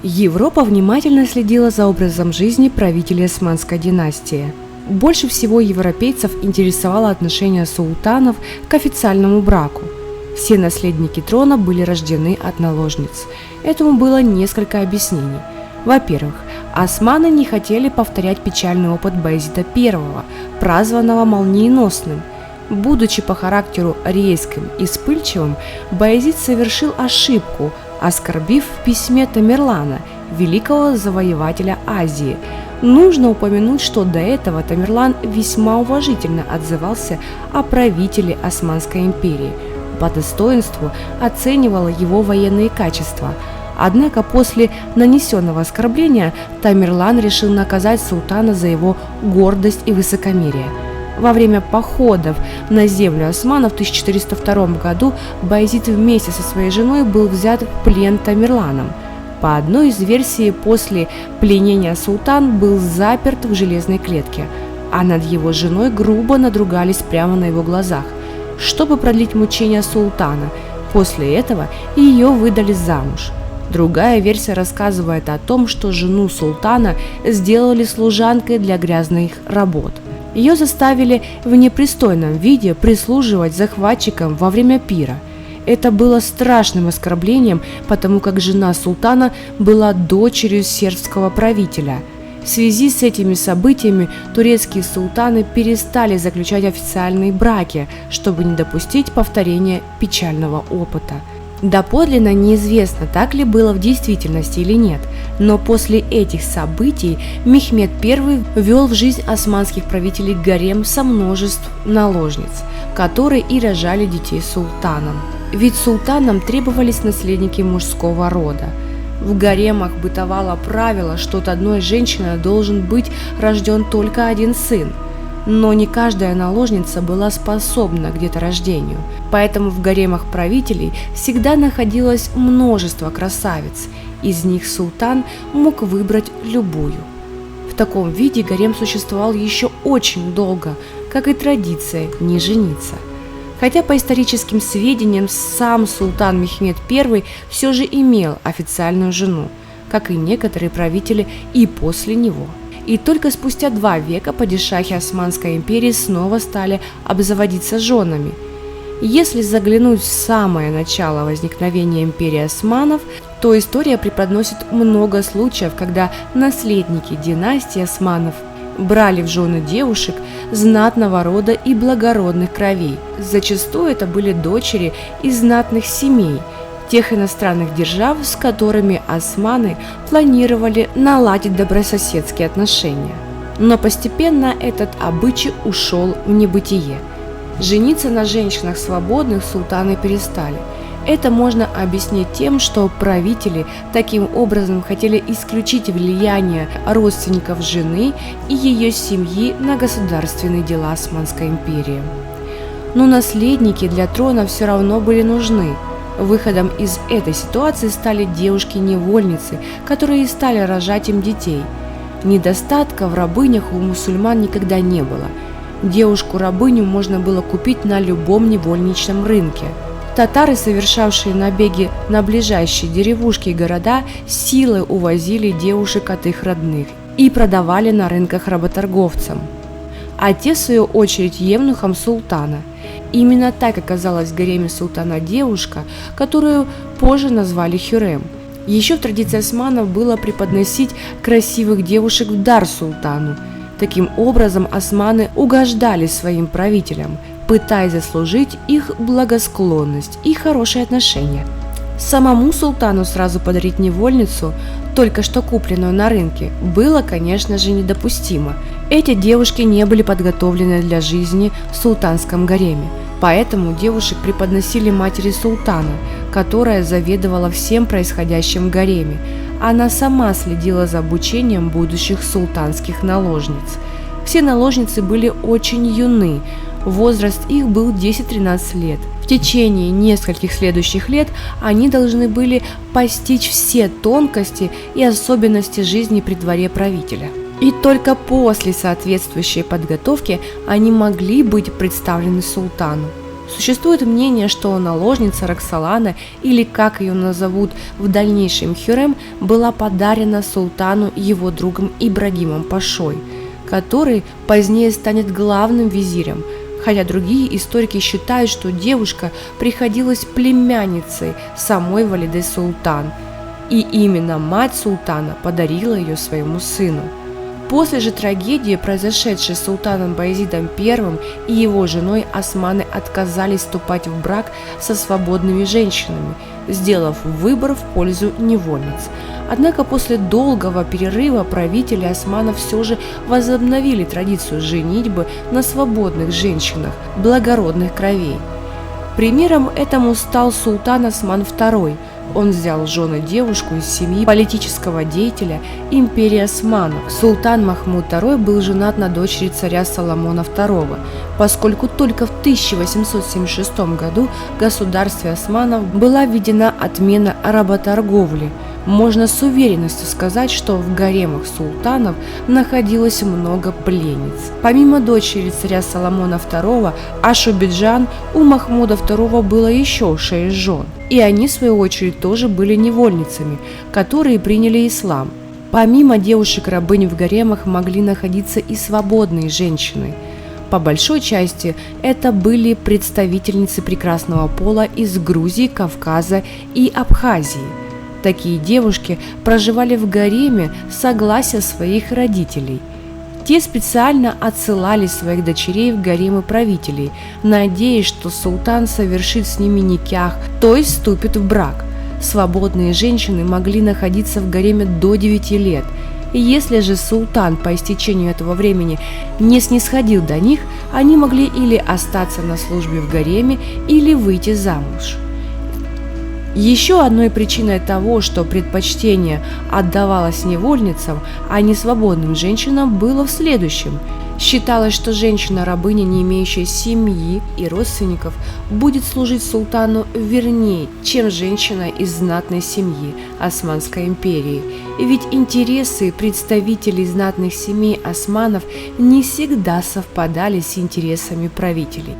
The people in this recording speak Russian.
Европа внимательно следила за образом жизни правителей Османской династии. Больше всего европейцев интересовало отношение султанов к официальному браку. Все наследники трона были рождены от наложниц. Этому было несколько объяснений. Во-первых, османы не хотели повторять печальный опыт Баязида I, прозванного молниеносным. Будучи по характеру резким и вспыльчивым, Баязид совершил ошибку, оскорбив в письме Тамерлана, великого завоевателя Азии. Нужно упомянуть, что до этого Тамерлан весьма уважительно отзывался о правителе Османской империи, по достоинству оценивал его военные качества. Однако после нанесенного оскорбления Тамерлан решил наказать султана за его гордость и высокомерие. Во время походов на землю османов в 1402 году Баязид вместе со своей женой был взят в плен Тамерланом. По одной из версий, после пленения султан был заперт в железной клетке, а над его женой грубо надругались прямо на его глазах, чтобы продлить мучения султана. После этого ее выдали замуж. Другая версия рассказывает о том, что жену султана сделали служанкой для грязных работ. Ее заставили в непристойном виде прислуживать захватчикам во время пира. Это было страшным оскорблением, потому как жена султана была дочерью сербского правителя. В связи с этими событиями турецкие султаны перестали заключать официальные браки, чтобы не допустить повторения печального опыта. Доподлинно неизвестно, так ли было в действительности или нет, но после этих событий Мехмед I ввел в жизнь османских правителей гарем со множеством наложниц, которые и рожали детей султанам. Ведь султанам требовались наследники мужского рода. В гаремах бытовало правило, что от одной женщины должен быть рожден только один сын. Но не каждая наложница была способна к деторождению, поэтому в гаремах правителей всегда находилось множество красавиц, из них султан мог выбрать любую. В таком виде гарем существовал еще очень долго, как и традиция не жениться. Хотя по историческим сведениям сам султан Мехмед I все же имел официальную жену, как и некоторые правители и после него. И только спустя 2 века падишахи Османской империи снова стали обзаводиться женами. Если заглянуть в самое начало возникновения империи османов, то история преподносит много случаев, когда наследники династии османов брали в жены девушек знатного рода и благородных кровей. Зачастую это были дочери из знатных семей тех иностранных держав, с которыми османы планировали наладить добрососедские отношения. Но постепенно этот обычай ушел в небытие. Жениться на женщинах свободных султаны перестали. Это можно объяснить тем, что правители таким образом хотели исключить влияние родственников жены и ее семьи на государственные дела Османской империи. Но наследники для трона все равно были нужны. Выходом из этой ситуации стали девушки-невольницы, которые и стали рожать им детей. Недостатка в рабынях у мусульман никогда не было. Девушку-рабыню можно было купить на любом невольничном рынке. Татары, совершавшие набеги на ближайшие деревушки и города, силой увозили девушек от их родных и продавали на рынках работорговцам, а те, в свою очередь, евнухам султана. Именно так оказалась в гареме султана девушка, которую позже назвали Хюррем. Еще в традиции османов было преподносить красивых девушек в дар султану. Таким образом, османы угождали своим правителям, пытаясь заслужить их благосклонность и хорошие отношения. Самому султану сразу подарить невольницу, только что купленную на рынке, было, конечно же, недопустимо. Эти девушки не были подготовлены для жизни в султанском гареме, поэтому девушек преподносили матери султана, которая заведовала всем происходящим в гареме. Она сама следила за обучением будущих султанских наложниц. Все наложницы были очень юны, возраст их был 10-13 лет. В течение нескольких следующих лет они должны были постичь все тонкости и особенности жизни при дворе правителя. И только после соответствующей подготовки они могли быть представлены султану. Существует мнение, что наложница Роксолана, или как ее назовут в дальнейшем Хюррем, была подарена султану его другом Ибрагимом Пашой, который позднее станет главным визирем, хотя другие историки считают, что девушка приходилась племянницей самой Валиде Султан, и именно мать султана подарила ее своему сыну. После же трагедии, произошедшей с султаном Баязидом I и его женой, османы отказались вступать в брак со свободными женщинами, сделав выбор в пользу невольниц. Однако после долгого перерыва правители османов все же возобновили традицию женитьбы на свободных женщинах благородных кровей. Примером этому стал султан Осман II. Он взял в жены девушку из семьи политического деятеля империи османов. Султан Махмуд II был женат на дочери царя Соломона II, поскольку только в 1876 году в государстве османов была введена отмена работорговли. Можно с уверенностью сказать, что в гаремах султанов находилось много пленниц. Помимо дочери царя Соломона II, Ашубиджан, у Махмуда II было еще 6 жен. И они, в свою очередь, тоже были невольницами, которые приняли ислам. Помимо девушек-рабынь в гаремах могли находиться и свободные женщины. По большой части это были представительницы прекрасного пола из Грузии, Кавказа и Абхазии. Такие девушки проживали в гареме с согласия своих родителей. Те специально отсылали своих дочерей в гаремы правителей, надеясь, что султан совершит с ними никях, то есть вступит в брак. Свободные женщины могли находиться в гареме до 9 лет. И если же султан по истечению этого времени не снисходил до них, они могли или остаться на службе в гареме, или выйти замуж. Еще одной причиной того, что предпочтение отдавалось невольницам, а не свободным женщинам, было в следующем. Считалось, что женщина-рабыня, не имеющая семьи и родственников, будет служить султану вернее, чем женщина из знатной семьи Османской империи. Ведь интересы представителей знатных семей османов не всегда совпадали с интересами правителей.